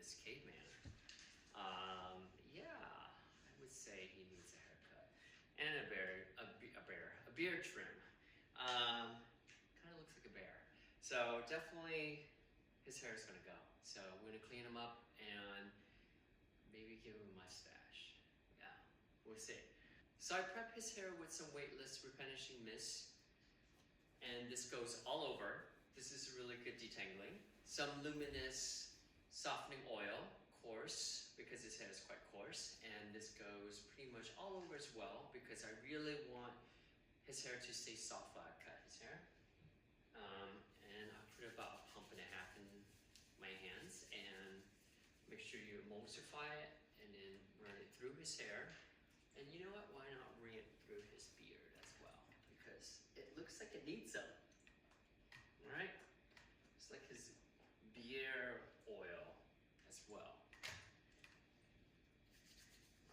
this caveman. Yeah, I would say he needs a haircut and a beard trim. Kind of looks like a bear. So definitely his hair is gonna go. So we're gonna clean him up and maybe give him a mustache. Yeah, we'll see. So I prep his hair with some weightless replenishing mist, and this goes all over. This is a really good detangling. Some luminous softening oil, coarse, because his hair is quite coarse, and this goes pretty much all over as well because I really want his hair to stay soft while I cut his hair. And I'll put about a pump and a half in my hands and make sure you emulsify it and then run it through his hair. And you know what, why not run it through his beard as well? Because it looks like it needs some, right? It's like his beard oil as well.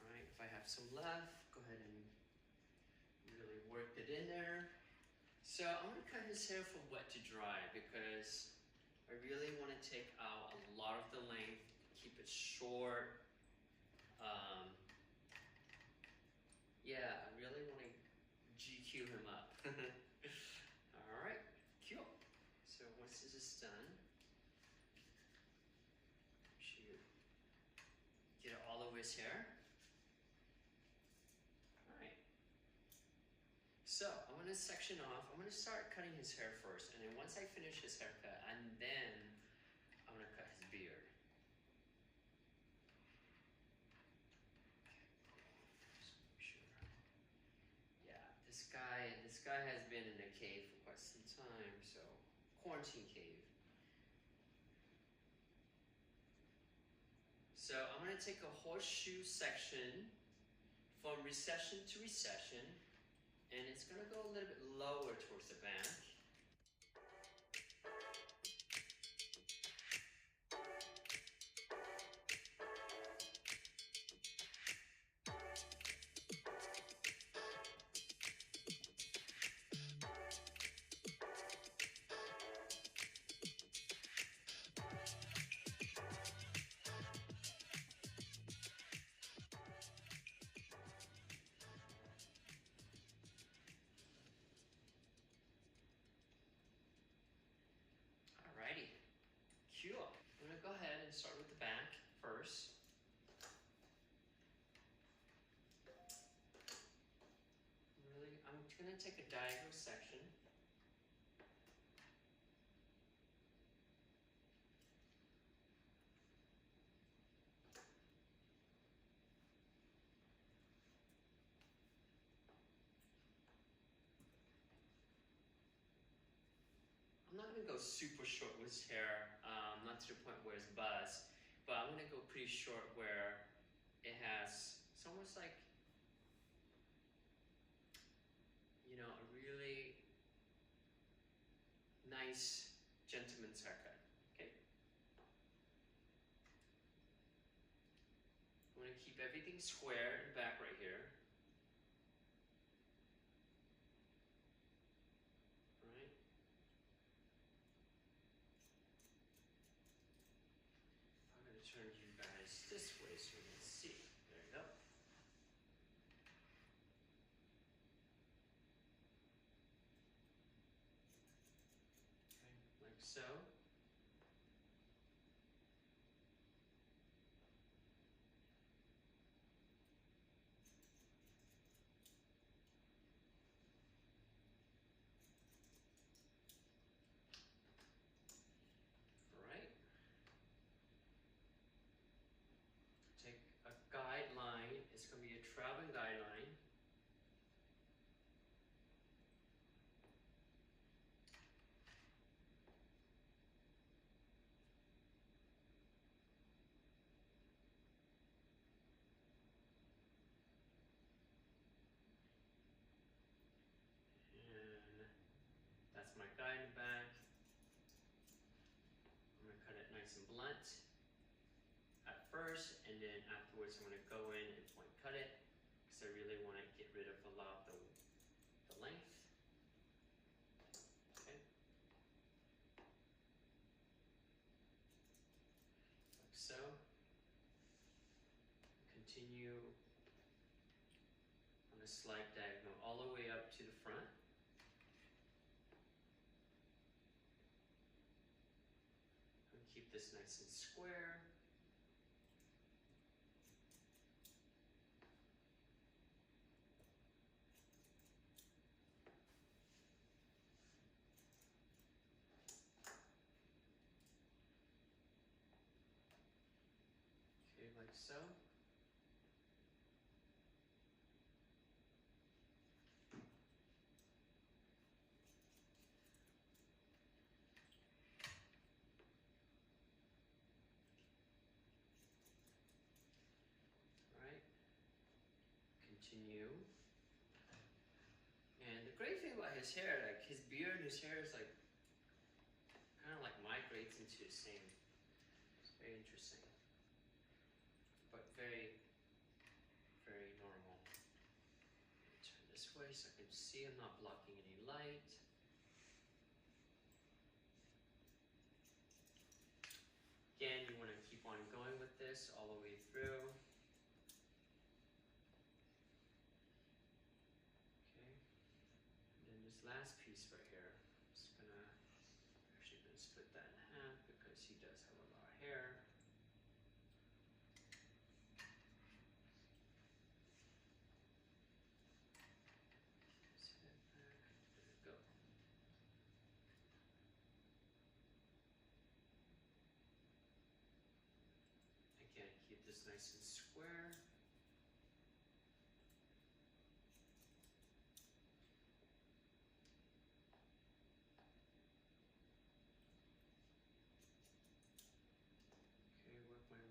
All right, if I have some left, go ahead and really work it in there. So I'm gonna cut his hair from wet to dry because I really wanna take out a lot of the length, keep it short. Yeah, I really wanna GQ him up. All right, cool. So once this is done, make sure you get it all over his hair. All right. So I'm gonna section off. I'm gonna start cutting his hair first, and then once I finish his haircut, and then I'm gonna cut his beard. Yeah, this guy has been in a cave for quite some time, so quarantine cave. So I'm gonna take a horseshoe section from recession to recession, and it's gonna go a little bit lower towards the back. Alrighty, cool. I'm gonna go ahead and start with the back first. I'm gonna take a diagonal section. I'm not gonna go super short with his hair, not to the point where it's buzzed, but I'm gonna go pretty short where it has, it's almost like, you know, a really nice gentleman's haircut, okay? I'm gonna keep everything square in the back right here. All right. I'm gonna turn you guys this way so you can see. There you go. Okay, like so. Take a guideline, it's going to be a traveling guideline. And that's my guide back. I'm going to cut it nice and blunt at first, and then afterwards I'm going to go in and point cut it because I really want to get rid of a lot of the length. Okay. Like so. continue on a slight diagonal all the way up to the front. And keep this nice and square. Okay, like so. Continue. And the great thing about his hair, like his beard and his hair is like kind of like migrates into the same. It's very interesting, but very, very normal. Turn this way so I can see I'm not blocking any light. Again, you want to keep on going with this all the way through. Last piece right here, I'm just gonna split that in half because he does have a lot of hair. His head back. There we go. Again, keep this nice and square.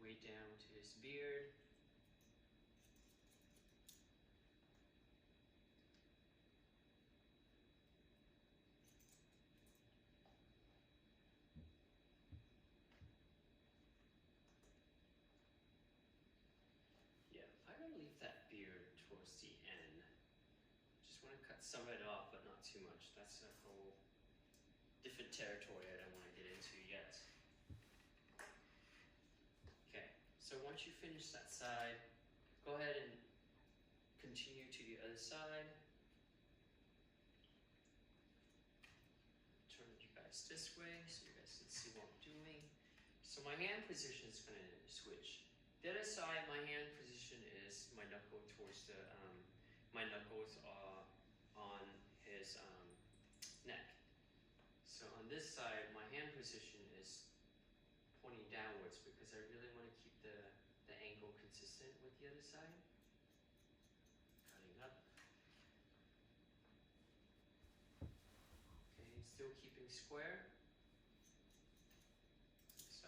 Way down to his beard. Yeah, I'm gonna leave that beard towards the end. Just want to cut some of it off, but not too much. That's a whole different territory I don't want to get into yet. So once you finish that side, go ahead and continue to the other side. Turn you guys this way so you guys can see what I'm doing. So my hand position is going to switch. The other side, my hand position is my knuckle towards the, my knuckles are on his neck. So on this side, my hand position is pointing downwards because I really want to keep the angle consistent with the other side. Cutting up. Okay, still keeping square. So.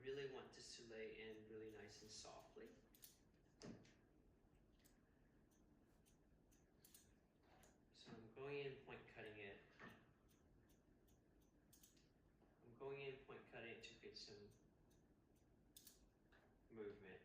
really want this to lay in really nice and softly. So I'm going in point cutting it. I'm going in point cutting it to get some movement.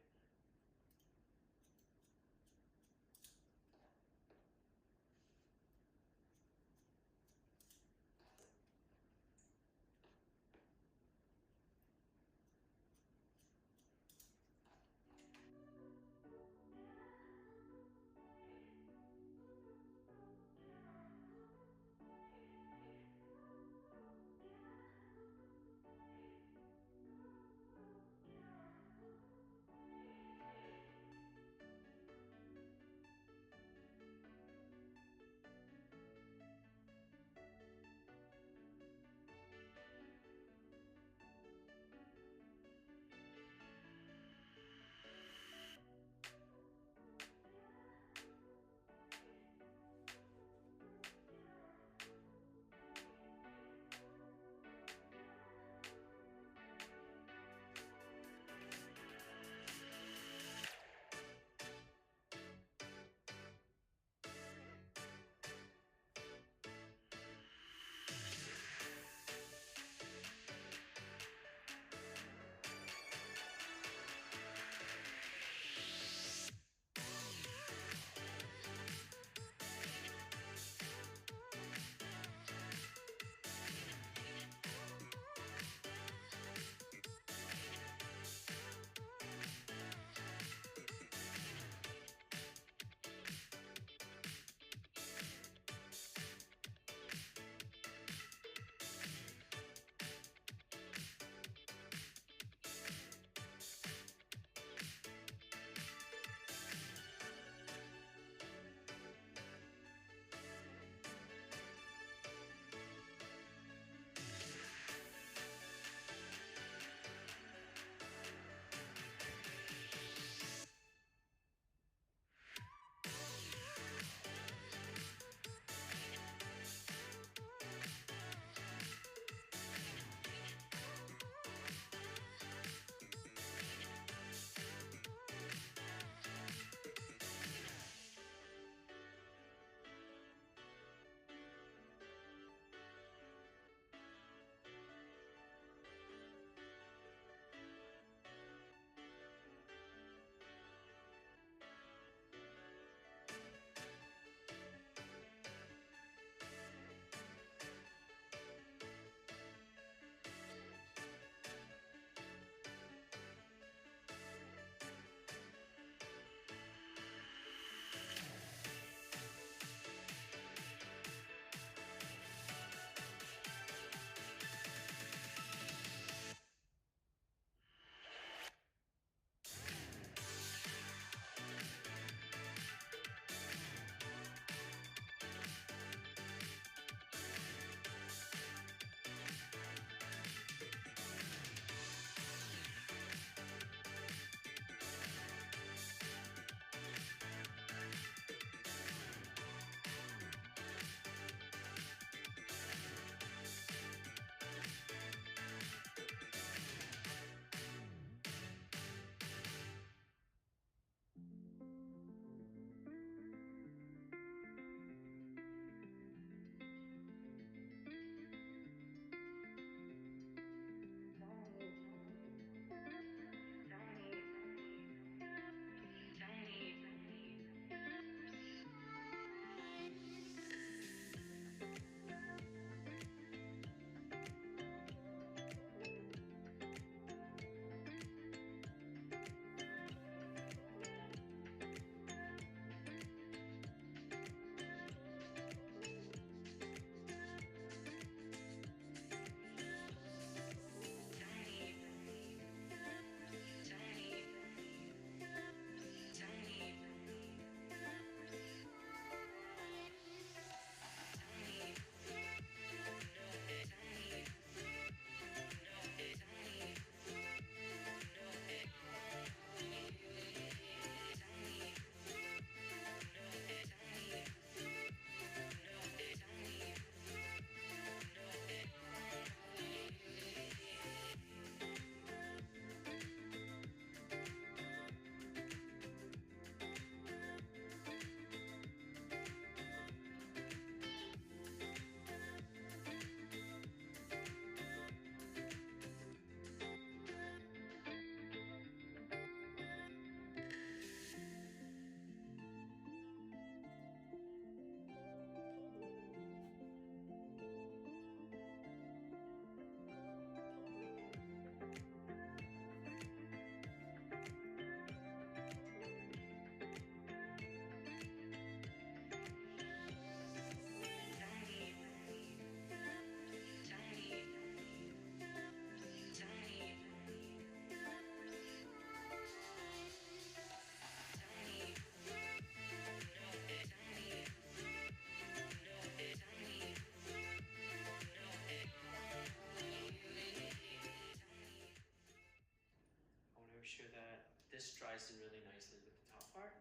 this dries in really nicely with the top part.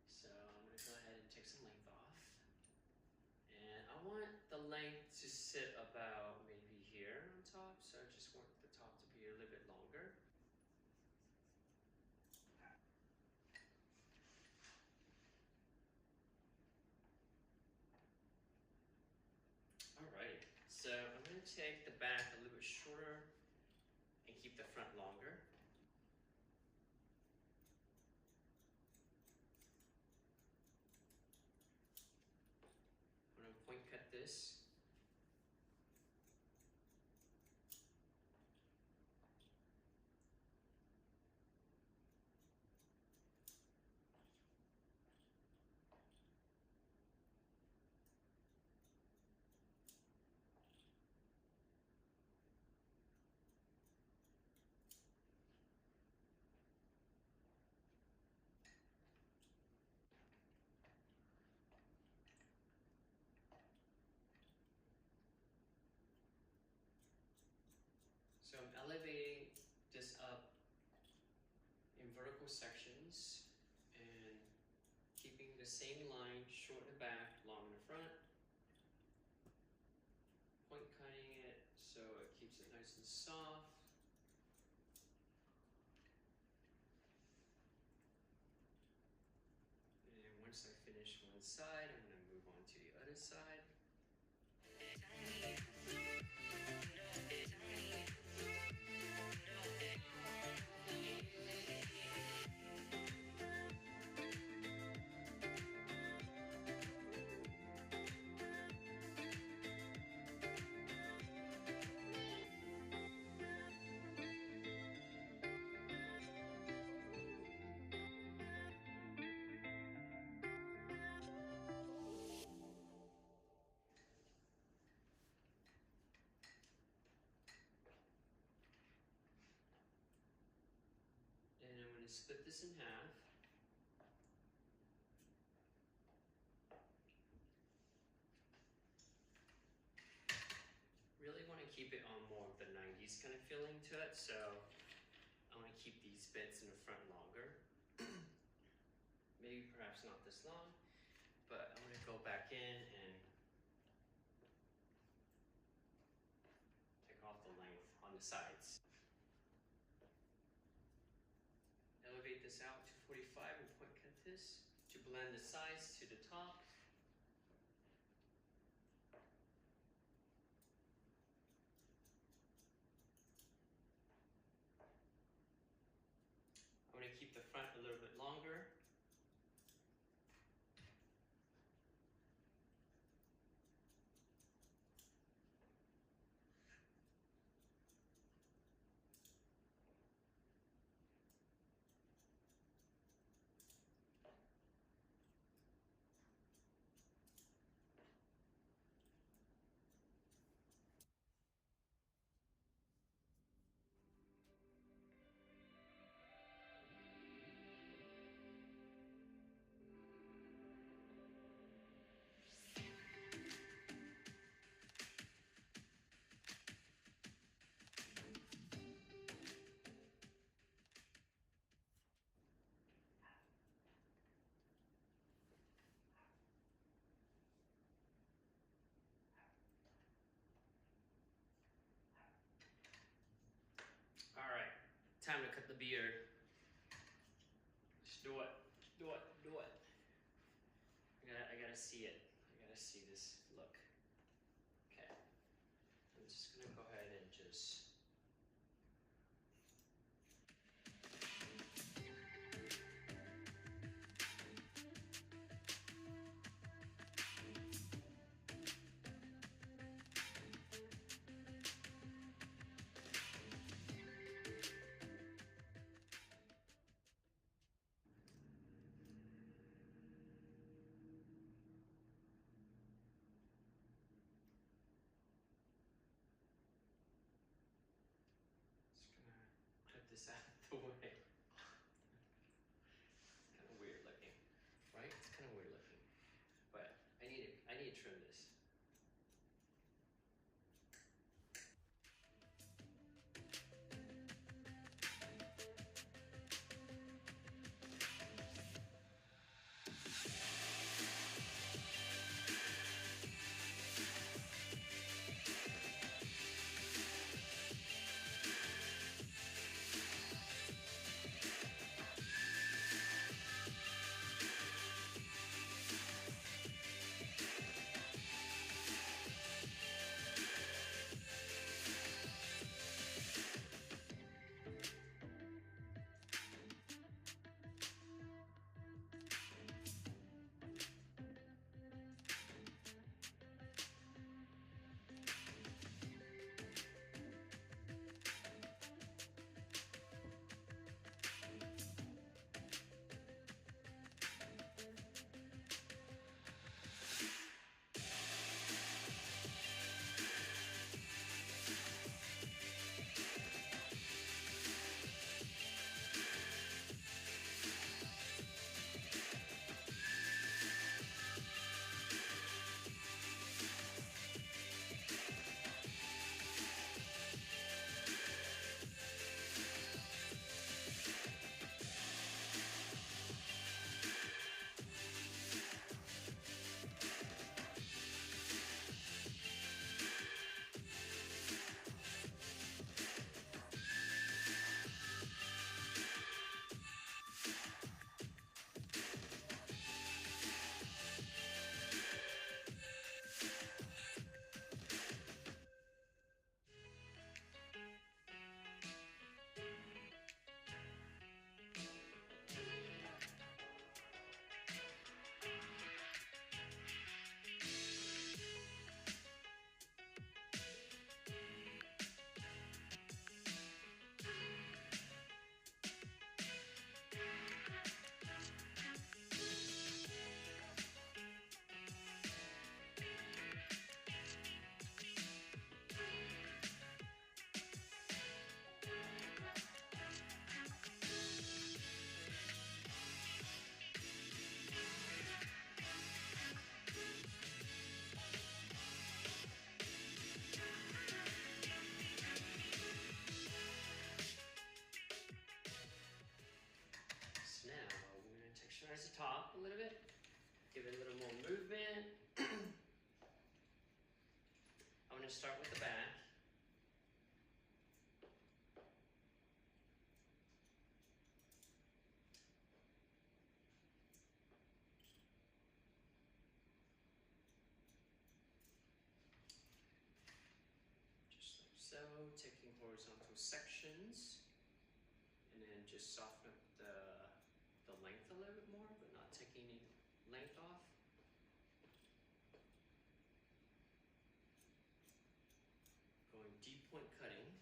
So I'm gonna go ahead and take some length off. And I want the length to sit about maybe here on top. So I just want the top to be a little bit longer. Alright, so I'm going to take the back a little bit shorter and keep the front longer. I'm going to point cut this. So I'm elevating this up in vertical sections and keeping the same line, short in the back, long in the front. Point cutting it so it keeps it nice and soft. And once I finish one side, I'm going to move on to the other side. And I'm going to split this in half. Really want to keep it on more of the 90s kind of feeling to it, so I want to keep these bits in the front longer. Maybe perhaps not this long, but I'm going to go back in and take off the length on the sides. Elevate this out to 45 and point cut this to blend the sides to the top. I'm going to keep the front a little bit longer. Alright, time to cut the beard. Just do it, do it, do it. I gotta see it. I gotta see this look. Okay, I'm just gonna go ahead and just top a little bit. Give it a little more movement. I'm going to start with the back. Just like so, taking horizontal sections, and then just soften up the length a little bit more, but not taking any length off. Going deep point cutting.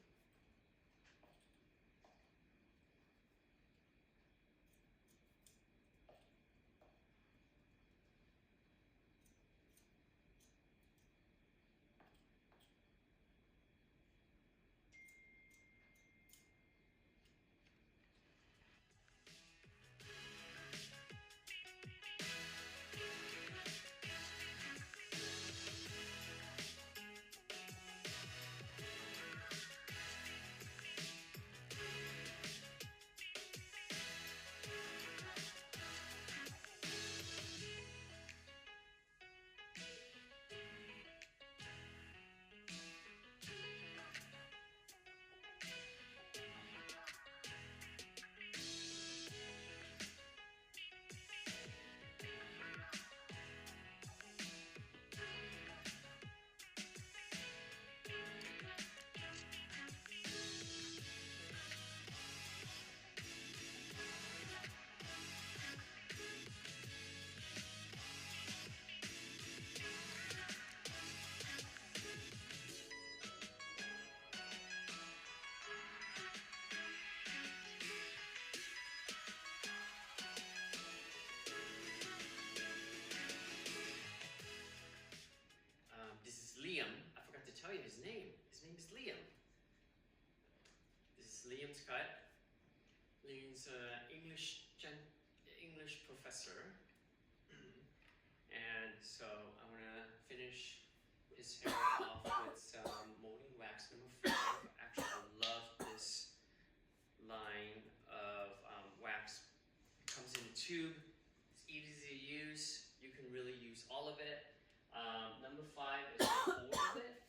This is Liam. I forgot to tell you his name. His name is Liam. This is Liam's cut. Liam's an English professor. And so I'm gonna finish his hair off with some molding wax number 5. Actually, I love this line of wax. It comes in a tube. It's easy to use. You can really use all of it. Number 5 is the hold of it,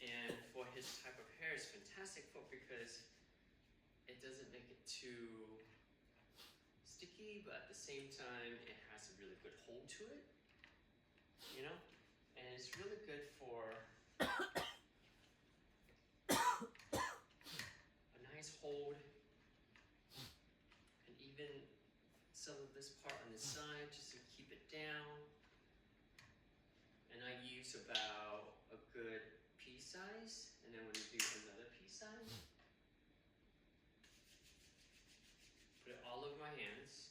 and for his type of hair, it's fantastic for because it doesn't make it too sticky, but at the same time, it has a really good hold to it, you know, and it's really good for a nice hold, and even some of this part on the side just to keep it down. And I use about a good pea size, and then when you do another pea size, put it all over my hands.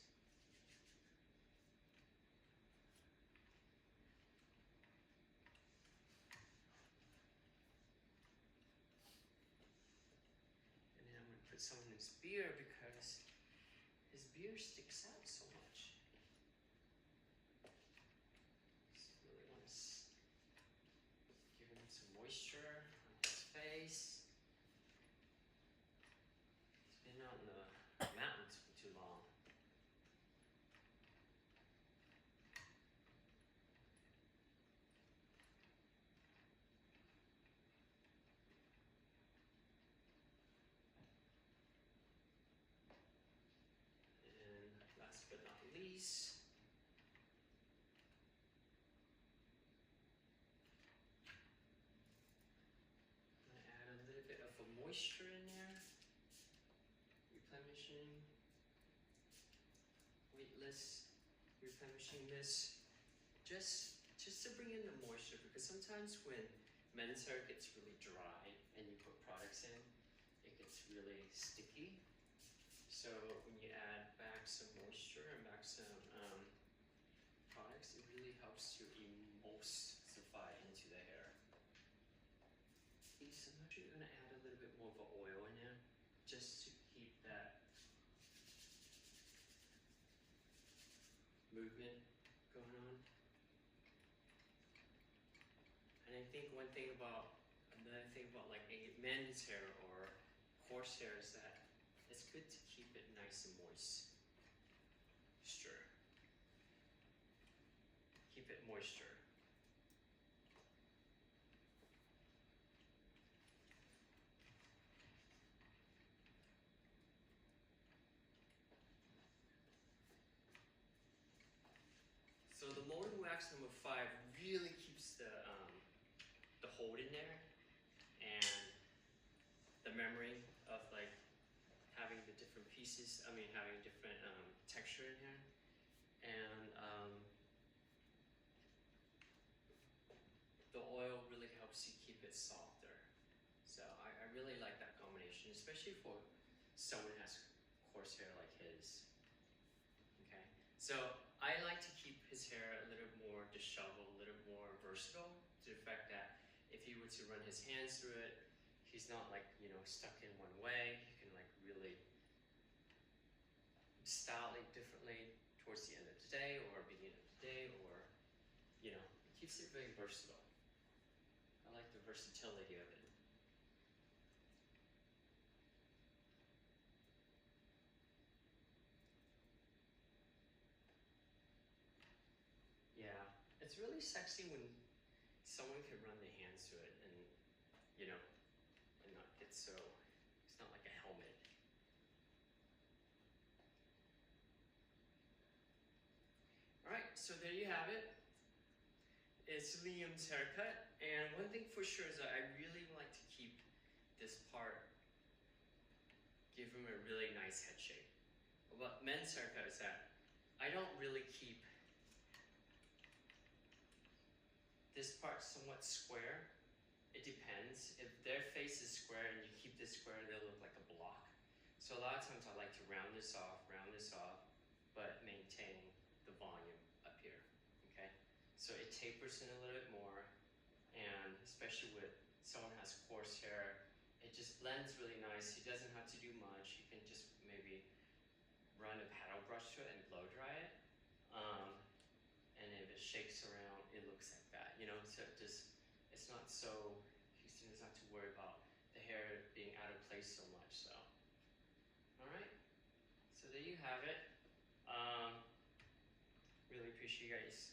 And then I'm going to put some in his beard because his beard sticks out so much. Moisture on his face. He's been out in the mountains for too long. And last but not least, moisture in there, replenishing, weightless, replenishing this, just to bring in the moisture, because sometimes when men's hair gets really dry and you put products in, it gets really sticky. So when you add back some moisture and back some products, it really helps to emulsify into the hair. So I'm actually going to add a little bit more of an oil in there, just to keep that movement going on. And I think another thing about like a men's hair or coarse hair is that it's good to keep it nice and moist. Sure. keep it moisture. So the molding wax number 5 really keeps the hold in there, and the memory of like having the different pieces. I mean, having different texture in here, and the oil really helps you keep it softer. So I really like that combination, especially for someone who has coarse hair like his. Okay, so I like to keep his hair a little more disheveled, a little more versatile, to the fact that if he were to run his hands through it, he's not like, you know, stuck in one way. He can like really style it differently towards the end of the day or beginning of the day, or, you know, it keeps it very versatile. I like the versatility of it. Yeah, it's really sexy when someone can run their hands through it and, you know, and not get so, it's not like a helmet. Alright, so there you have it. It's Liam's haircut, and one thing for sure is that I really like to keep this part, give him a really nice head shape. About men's haircut is that I don't really keep this part somewhat square. It depends. If their face is square and you keep this square, they'll look like a block. So a lot of times I like to round this off, but maintain the volume up here, okay? So it tapers in a little bit more, and especially with someone who has coarse hair, it just blends really nice. He doesn't have to do much. You can just maybe run a paddle brush to it and blow dry it. And if it shakes around, it looks like that, you know? So it just, it's not so, Houston doesn't have to worry about the hair being out of place so much, so. All right, so there you have it. Really appreciate you guys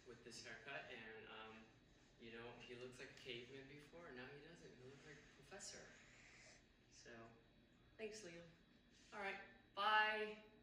with this haircut, and you know, he looks like a caveman before, and now he doesn't. He looks like a professor. So, thanks, Liam. All right, bye.